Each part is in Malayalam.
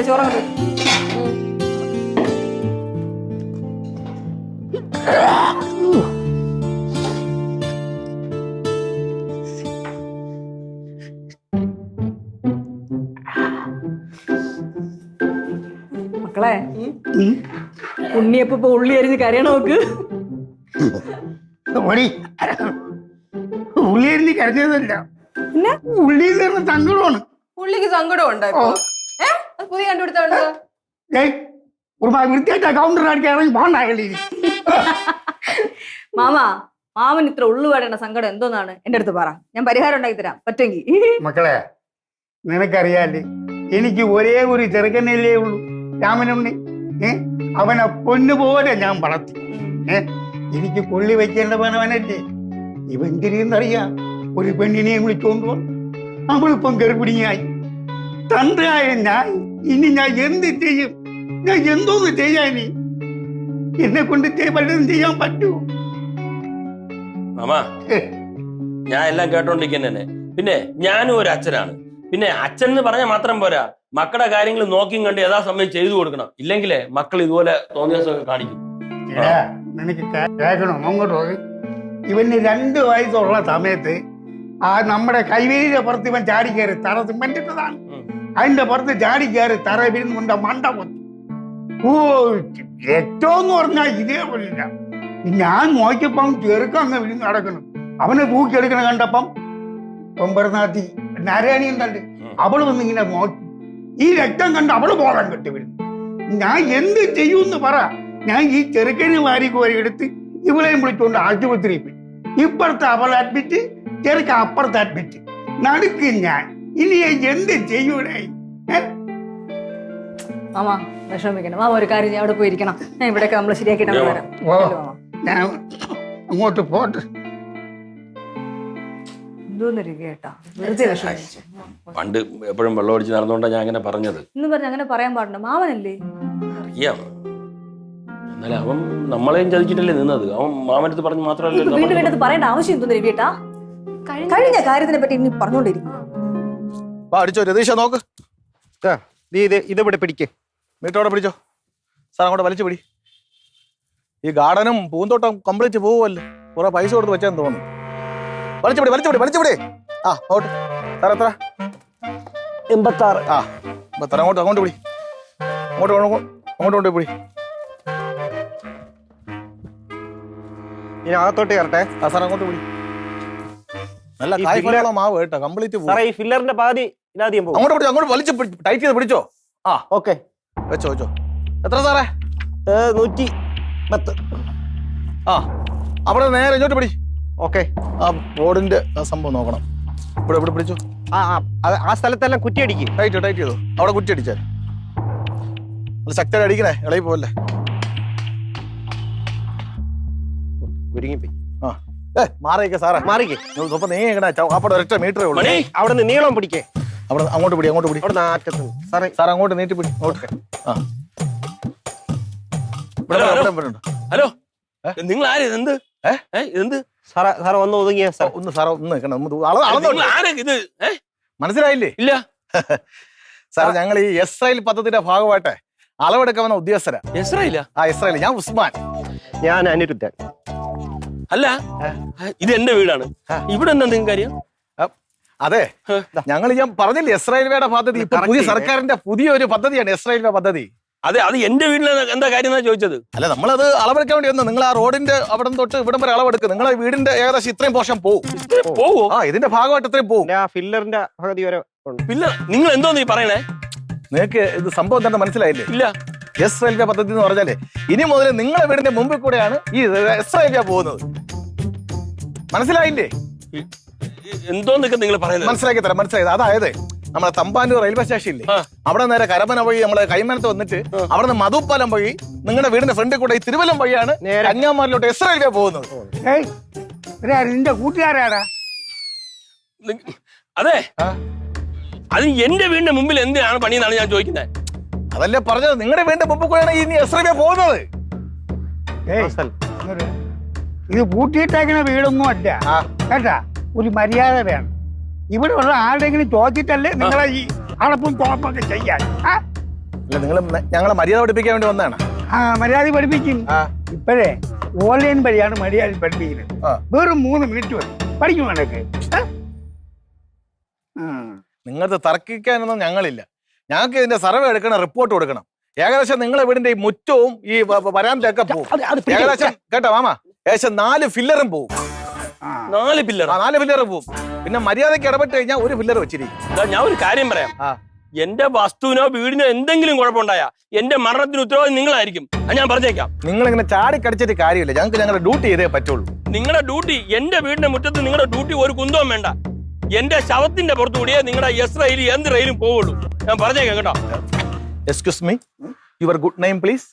ചോറങ്ങോട്ട് മക്കളെ ഉണ്ണിയപ്പ ഉള്ളി അരിഞ്ഞ് കരയണ നോക്ക്. ഉള്ളി അരിഞ്ഞ് കരഞ്ഞതല്ല, പിന്നെ ഉള്ളി സങ്കടമാണ്. പുള്ളിക്ക് സങ്കടം ഉണ്ടായോ? പുതിയ കണ്ടുപിടുത്തോ? വൃത്തിയായിട്ട് കൗണ്ടർ ഇറങ്ങി പോകണ്ടേ. മാമൻ ഇത്ര ഉള്ളുപാടേണ്ട സങ്കടം എന്തോന്നാണ് എന്റെ അടുത്ത് പറ, ഞാൻ പരിഹാരം ഉണ്ടാക്കി തരാം പറ്റുമെങ്കിൽ. മക്കളെ, നിനക്കറിയാല്ലേ, എനിക്ക് ഒരേ ഒരു ചെറുക്കനല്ലേ ഉള്ളൂ, രാമനുണ്ണി. അവനെ പൊന്നുപോലെ ഞാൻ വളർത്തി. എനിക്ക് കൊള്ളി വെക്കേണ്ടവനവനല്ലേ. ഇവൻ തിരിയുന്നറിയാം, ഒരു പെണ്ണിനെ വിളിച്ചോണ്ട് വന്നു, അവളിപ്പം ഗർഭിണിയായി. തന്ത്രയായ ഞാൻ ഇനി ഞാൻ എന്ത് ചെയ്യും? ഞാൻ എന്തോന്ന് ചെയ്യാനി? എന്നെ കൊണ്ട് വല്ലതും ചെയ്യാൻ പറ്റുമോ? ഞാൻ എല്ലാം കേട്ടോണ്ടിരിക്കുന്നതന്നെ. പിന്നെ ഞാനും ഒരു അച്ഛനാണ്. പിന്നെ അച്ഛൻ എന്ന് പറഞ്ഞാൽ മാത്രം പോരാ, മക്കളുടെ കാര്യങ്ങൾ നോക്കിയും കണ്ട് യഥാസമയം ചെയ്തു കൊടുക്കണം. ഇല്ലെങ്കിലേ മക്കൾ ഇതുപോലെ തോന്നിയ ദിവസമൊക്കെ കാണിക്കും. നിനക്ക് കേൾക്കണോ? അങ്ങോട്ട് പോയി. ഇവന് 2 വയസ്സുള്ള സമയത്ത് നമ്മുടെ കൈവേലിയുടെ പുറത്ത് ഇവൻ ചാടി കയറി തറ സിമന്റിട്ടതാണ്. അതിന്റെ പുറത്ത് ചാടി കയറി തറ വിരുന്നുകൊണ്ട് മണ്ട പൊത്തി. ഓ, ഏറ്റവും പറഞ്ഞാൽ ഇതേപോലില്ല. ഞാൻ നോക്കിയപ്പം ചെറുക്കം അങ്ങ് വിരുന്ന് നടക്കണം. അവനെ തൂക്കിയെടുക്കണ കണ്ടപ്പം കൊമ്പറനാത്തി നാരായണിയും കണ്ട് അവള് വന്ന് ഇങ്ങനെ നോക്കി. ഈ രക്തം കണ്ട് അവള് ബോധം കെട്ടി വരുന്നു. ഞാൻ എന്ത് ചെയ്യൂന്ന് പറ. ഞാൻ ഈ ചെറുക്കന് വാരിക്കോരി എടുത്ത് ഇവളെയും വിളിച്ചുകൊണ്ട് ആശുപത്രി പോയി. ഇപ്പുറത്ത് അവൾ അഡ്മിറ്റ്, ചെറുക്ക അപ്പുറത്ത് അഡ്മിറ്റ്. നടുക്ക് ഞാൻ. ഇനി എന്ത് ചെയ്യൂടെ? മാമാ വിഷമിക്കണം. മാമ ഒരു കാര്യം, ഞാൻ അവിടെ പോയിരിക്കണം. ഞാൻ ഇവിടെയൊക്കെ നമ്മൾ ശരിയാക്കിയിട്ട് വരാം. ഞാൻ അങ്ങോട്ട് പോട്ടെ. പണ്ട് എപ്പോഴും വെള്ളം അടിച്ച് നടന്നുകൊണ്ടാണ് ഞാൻ അങ്ങനെ പറഞ്ഞത്. എന്ന് പറഞ്ഞ അങ്ങനെ പറയാൻ പാടില്ല, മാമനല്ലേ. അറിയാം, എന്നാലും അവൻ നമ്മളെയും ചതിച്ചിട്ടല്ലേ നിന്നത്. അവൻ മാമനടുത്ത് പറഞ്ഞു മാത്രമല്ല. വീണ്ടും വീണ്ടും പറയേണ്ട ആവശ്യം എന്തോന്നു രവിയേട്ടാ? കഴിഞ്ഞ കാര്യത്തിനെ പറ്റി ഇനി പറഞ്ഞോണ്ടിരിക്കും. അടിച്ചോ രതീഷ, നോക്ക്. നീ ഇത് ഇവിടെ പിടിക്കേ, മീറ്ററോടെ പിടിച്ചോ. സാർ അങ്ങോട്ട് വലിച്ചു പിടി. ഈ ഗാർഡനും പൂന്തോട്ടം കംപ്ലീറ്റ് പോവുമല്ലേ, കുറെ പൈസ കൊടുത്ത് വെച്ചാന്ന് തോന്നുന്നു. വലിച്ചുപിടി വലിച്ചുപിടി വലിച്ചുപിടി. ആ ഓട്ട് സാർ എത്ര? 86. ആ 86. അങ്ങോട്ട് പിടി, അങ്ങോട്ട് പിടി. ഇനി അകത്തോട്ട് കയറട്ടെ. ആ സാർ അങ്ങോട്ട് പിടി. നല്ല കായ്ഫലമുള്ള മാവ് കേട്ടോ, കംപ്ലീറ്റ് പോകും. ഈ ഫില്ലറിന്റെ പാതി അങ്ങോട്ട് പിടിച്ചോ, അങ്ങോട്ട് വലിച്ചു ടൈറ്റ് ചെയ്ത് പിടിച്ചോ. ആ ഓക്കെ, വെച്ചോ. എത്ര സാറേ? 110. ആ അവിടെ നേരെ ഇങ്ങോട്ട് പിടി. ഓക്കെ, ആ ബോർഡിന്റെ സംഭവം നോക്കണം. ഇവിടെ പിടിച്ചു. ആ സ്ഥലത്തെല്ലാം കുറ്റിയടിക്കും. ടൈറ്റ് ചെയ്തോ. അവിടെ കുറ്റി അടിച്ചാൽ ശക്തിയായി അടിക്കണേ, ഇളകി പോവല്ലേ. ഒരുങ്ങിപ്പോയി. ആ മാറിക്കേ സാറേ, മാറിക്കേ. നീ എങ്ങനെ അവിടെ ഒരൊറ്റ മീറ്ററേ ഉള്ളൂ. അവിടെ നിന്ന് നീളം പിടിക്കേ. അവിടെ അങ്ങോട്ട് പിടി. സാറേ അങ്ങോട്ട് നീട്ടി പിടി. ആ ഹലോ, നിങ്ങൾ ആര്? എന്ത് എന്ത് സാറേ ഒന്ന് ഒതുങ്ങിയ ഒന്ന് സാറേ ഒന്ന് ഇത് മനസ്സിലായില്ലേ? ഇല്ല സാറേ, ഞങ്ങൾ ഈ ഇസ്രായേൽ പദ്ധതിയുടെ ഭാഗമായിട്ട് അളവെടുക്കാൻ വന്ന ഉദ്യോഗസ്ഥരാ. ഇസ്രായേൽ. ഞാൻ ഉസ്മാൻ. ഞാൻ അനിരുദ്ധൻ. അല്ല, ഇത് എന്റെ വീടാണ്. ഇവിടെ എന്താ നിങ്ങൾക്ക് കാര്യം? അതെ, ഞാൻ പറഞ്ഞില്ലേ ഇസ്രായേൽ പദ്ധതി. ഇപ്പൊ പുതിയ സർക്കാരിന്റെ പുതിയൊരു പദ്ധതിയാണ് ഇസ്രായേൽ പദ്ധതി. അതെ, അത് എന്റെ വീട്ടിൽ എന്താ കാര്യം എന്നാ ചോദിച്ചത്. അല്ല, നമ്മളത് അളവെടുക്കാൻ വേണ്ടി വന്നു. നിങ്ങൾ ആ റോഡിന്റെ അവിടെ തൊട്ട് ഇവിടം വരെ അളവെടുക്കും. നിങ്ങളെ വീടിന്റെ ഏകദേശം ഇത്രയും പോർഷൻ പോവോ? ആ ഇതിന്റെ ഭാഗമായിട്ട് ഇത്രയും പോകും. ഫില്ലറിന്റെ പകുതി വരെ. ഫില്ലർ? നിങ്ങൾ എന്തോ നീ പറയണേ? നിങ്ങൾക്ക് ഇത് സംഭവം എന്താ മനസ്സിലായില്ലേ? ഇല്ല. എസ് റെയിൽവേ പദ്ധതി എന്ന് പറഞ്ഞാലേ ഇനി മുതൽ നിങ്ങളെ വീടിന്റെ മുമ്പിൽ കൂടെയാണ് ഈ എസ് റെയിൽവേ പോകുന്നത്. മനസ്സിലായില്ലേ? എന്തോന്നൊക്കെ നിങ്ങൾ പറയുന്നത്? മനസ്സിലാക്കി തരാം. മനസ്സിലായത് അതായത് നമ്മളെ തമ്പാനൂർ റെയിൽവേ സ്റ്റേഷൻ ഇല്ലേ, അവിടെ നേരെ കരമന വഴി നമ്മളെ കൈമനത്ത് വന്നിട്ട് അവിടെ നിന്ന് മധുപ്പാലം വഴി നിങ്ങളുടെ വീടിന്റെ ഫ്രണ്ടിൽ കൂടെ ഈ തിരുവല്ലം വഴിയാണ് കന്യാകുമാരിലോട്ട് എസ് റെയിൽവേ പോകുന്നത്. നിന്റെ കൂട്ടുകാരാടാ? അതെ, അത് എന്റെ വീടിന്റെ മുമ്പിൽ എന്തിനാണ് പണിയെന്നാണ് ഞാൻ ചോദിക്കുന്നത്. അതല്ലേ പറഞ്ഞത്, നിങ്ങളുടെ വീടിന്റെ മുമ്പിൽ കൂടെയാണ് ഈ എസ് റെയിൽവേ പോകുന്നത്. ഇത് പൂട്ടിയിട്ടേക്കുന്ന വീടൊന്നും അല്ല കേട്ടാ, ഒരു മര്യാദ വേണം. ഇവിടെ ഉള്ള ആരുടെങ്കിലും ചോദിച്ചിട്ടല്ലേ നിങ്ങളെ ഈ അടപ്പും തോപ്പൊക്കെ ചെയ്യാൻ. അല്ല നിങ്ങൾ ഞങ്ങളെ മര്യാദ പഠിപ്പിക്കാൻ വേണ്ടി വന്നതാണ്. ആ മര്യാദ പഠിപ്പിക്കും. ഇപ്പോഴേ ഓൺലൈൻ വഴിയാണ് മര്യാദ പഠിപ്പിക്കുന്നത്. വെറും 3 മിനിറ്റ് മതി പഠിക്കും വേണ്ടൊക്കെ. നിങ്ങൾക്ക് തർക്കിക്കാനൊന്നും ഞങ്ങളില്ല. ഞങ്ങൾക്ക് ഇതിന്റെ സർവേ എടുക്കണം, റിപ്പോർട്ട് കൊടുക്കണം. ഏകദേശം നിങ്ങളെ വീടിന്റെ ഈ മുറ്റവും ഈ വരാന്തൊക്കെ പോകും. ഏകദേശം കേട്ടോ മാമ, ഏകദേശം 4 ഫില്ലറും പോകും. 4 പില്ലർ 4 ഫില്ലറും പോകും. പിന്നെ മര്യാദയ്ക്ക് ഇടപെട്ട് കഴിഞ്ഞാൽ 1 ഫില്ലർ വെച്ചിരിക്കും. ഞാൻ ഒരു കാര്യം പറയാം. എന്റെ വസ്തുവിനോ വീടിനോ എന്തെങ്കിലും കുഴപ്പമുണ്ടായാ എന്റെ മരണത്തിന് ഉത്തരവാദി നിങ്ങളായിരിക്കും. ഞാൻ പറഞ്ഞേക്കാം. നിങ്ങൾ ഇങ്ങനെ ചാടിക്കടിച്ചിട്ട് കാര്യമില്ല. ഞങ്ങൾക്ക് ഞങ്ങളുടെ ഡ്യൂട്ടി ചെയ്തേ പറ്റുള്ളൂ. നിങ്ങളുടെ ഡ്യൂട്ടി, എന്റെ വീടിന്റെ മുറ്റത്ത് നിങ്ങളുടെ ഡ്യൂട്ടി ഒരു കുന്തവും വേണ്ട. എന്റെ ശവത്തിന്റെ പുറത്തുകൂടിയേ നിങ്ങളുടെ എസ് റെയിലും എന്ത് റെയിലും പോവുള്ളൂ. ഞാൻ പറഞ്ഞേക്കാം കേട്ടോ. Excuse me, your good name please.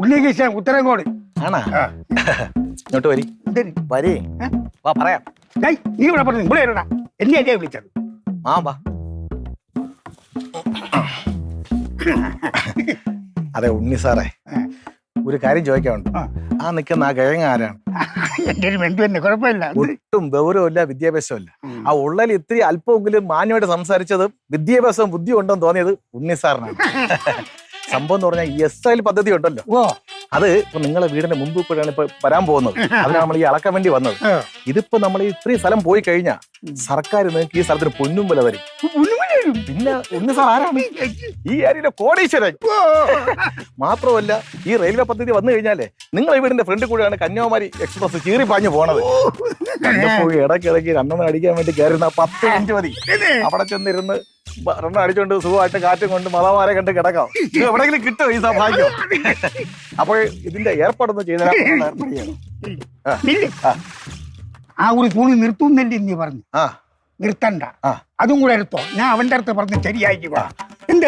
Unnikrishnan, Utharankode. ആണാ? ഇങ്ങോട്ട് വരി. വരേ, വാ പറയാം. നീ ഇവിടെ പറഞ്ഞു ഇവിടെ ഇരടാ. എന്നെ അല്ലേ വിളിച്ചത്? ആ വാ. അതെ ഉണ്ണി സാറേ, ഒരു കാര്യം ചോദിക്കാനുണ്ട്. ആ നിൽക്കുന്ന ആ കിഴങ്ങ ആരാണ്? എന്റെ ഒരു ബന്ധു തന്നെ, കുഴപ്പമില്ല. ഒട്ടും ഗൗരവമില്ല, വിദ്യാഭ്യാസമില്ല. ആ ഉള്ളതിൽ ഇത്തിരി അല്പമെങ്കിലും മാന്യമായിട്ട് സംസാരിച്ചത്, വിദ്യാഭ്യാസവും ബുദ്ധിയും ഉണ്ടെന്ന് തോന്നിയത് ഉണ്ണി സാറിനാണ്. സംഭവം എന്ന് പറഞ്ഞാൽ ESIL പദ്ധതി ഉണ്ടല്ലോ, അത് ഇപ്പൊ നിങ്ങളെ വീടിന്റെ മുമ്പ് കൂടെയാണ് ഇപ്പൊ വരാൻ പോകുന്നത്. അതിനാണ് നമ്മൾ ഈ അളക്കാൻ വേണ്ടി വന്നത്. ഇതിപ്പോ നമ്മൾ ഇത്രയും സ്ഥലം പോയി കഴിഞ്ഞാൽ സർക്കാർ നിങ്ങൾക്ക് ഈ സ്ഥലത്തിന് പൊന്നും വില തരും. പിന്നെ ഉണ്ണി സാർ ആരാണ്? ഈ ഏരിയയിലെ കോടീശ്വരൻ. മാത്രമല്ല ഈ റെയിൽവേ പദ്ധതി വന്നു കഴിഞ്ഞാലേ നിങ്ങളെ വീടിന്റെ ഫ്രണ്ടിൽ കൂടെയാണ് കന്യാകുമാരി എക്സ്പ്രസ് ചീറി പാഞ്ഞു പോണത്. പോയി ഇടയ്ക്കിടയ്ക്ക് 2 അടിക്കാൻ വേണ്ടി കയറുന്ന 10 മിനിറ്റ് മതി. അവിടെ ചെന്നിരുന്ന് 2 അടിച്ചോണ്ട് സുഖമായിട്ട് കാറ്റും കൊണ്ട് മതമാരെ കണ്ട് കിടക്കാം. എവിടെയെങ്കിലും കിട്ടുമോ ഈ സൗഭാഗ്യം? അപ്പോൾ ഇതിന്റെ ഏർപ്പാടൊന്നും ചെയ്താൽ ആ ഒരു തുണി നിർത്തുന്നല്ലേ നീ പറഞ്ഞു? നിർത്തണ്ട, അതും കൂടെ എടുത്തോ. ഞാൻ അവന്റെ അടുത്ത് പറഞ്ഞ് ശരിയാക്കി എന്ത്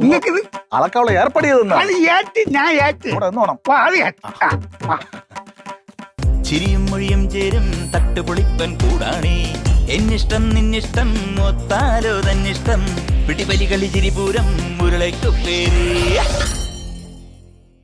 നിങ്ങൾക്കിത് അളക്കാനുള്ള ഏർപ്പാട് ചെയ്തെന്നാ? ഞാൻ ഏറ്റ് ചിരിയും മൊഴിയും ചേരും തട്ടുപൊളിപ്പൻ കൂടാണേ. എന്നിഷ്ടം നിന്നിഷ്ടം ഒത്താലോ തന്നിഷ്ടം പിടിപലി കളി ചിരിപൂരം മുരളയ്ക്കു പേര്.